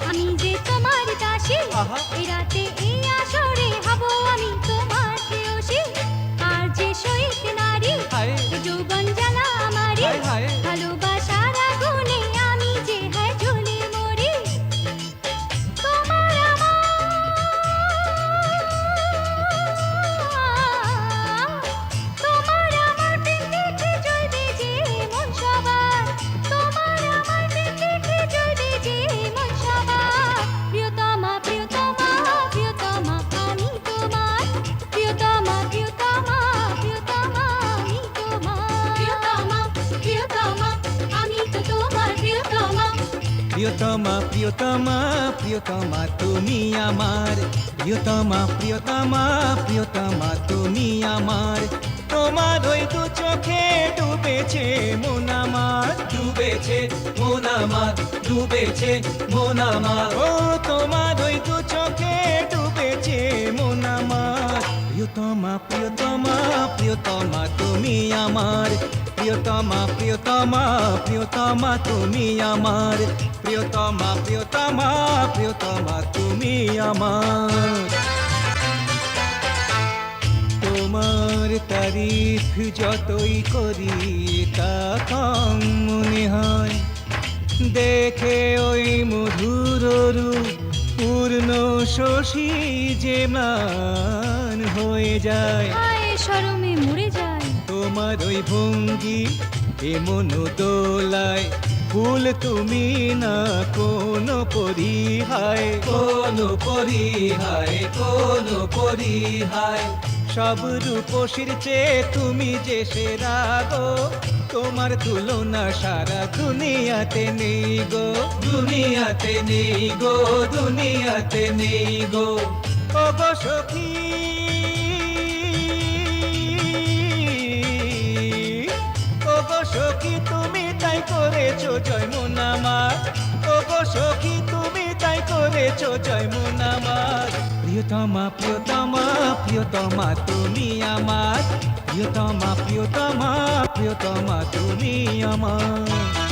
আমি যে তোমার দাসী, আহা। এই রাতে এই আসরে হব আমি তোমার প্রেয়সী। আর যে শহীদ নারী, হায়। এ যৌবন জ্বালা আমারই, হায় হায়। ভালোবাসার আগুনে আমি যে হয় জ্বলে মরি। তোমার আমার প্রেম দেখে জ্বলবে যে মন সবার, তোমার আমার প্রেম দেখে জ্বলবে যে মন সবার। প্রিয়তমা প্রিয়তমা প্রিয়তমা আমি তোমার, প্রিয়তমা প্রিয়তমা প্রিয়তমা আমি তোমার, প্রিয়তমা প্রিয়তমা আমি তো তোমার প্রিয়তমা। প্রিয়তমা প্রিয়তমা প্রিয়তমা তুমি আমার, প্রিয়তমা প্রিয়তমা প্রিয়তমা তুমি আমার। তোমার ওই দু চোখে ডুবেছে মন আমার, ডুবেছে মন আমার, ডুবেছে মন আমার। ও তোমার ওই দু চোখে ডুবেছে মন আমার। প্রিয়তমা প্রিয়তমা প্রিয়তমা তুমি আমার, প্রিয়তমা প্রিয়তমা প্রিয়তমা তুমি আমার, প্রিয়তমা প্রিয়তমা প্রিয়তমা তুমি আমার। তোমার তারিফ যতই করি তা কম মনে হয়, দেখে ওই মধুর রূপ পূর্ণ শশী যে ম্লান হয়ে যায়। হায় শরমে মরে যায়। তোমার ওই ভঙ্গি এমন দোলায়, ফুল তুমি না কোনো পরিহায়, কোনো পরিহায়, কোনো পরিহায়। সব রূপসীর চেয়ে তুমি যে সেরা গো, তোমার তুলনা সারা দুনিয়াতে নেই গো, দুনিয়াতে নেই গো, দুনিয়াতে নেই গো। ও গো সখী, ও গো সখী তুমি তাই করেছো জয় মন আমার, ও গো সখী তুমি তাই করেছো জয় মন আমার। প্রিয়তমা প্রিয়তমা প্রিয়তমা তুমি আমার, প্রিয়তমা প্রিয়তমা প্রিয়তমা তুমি আমার।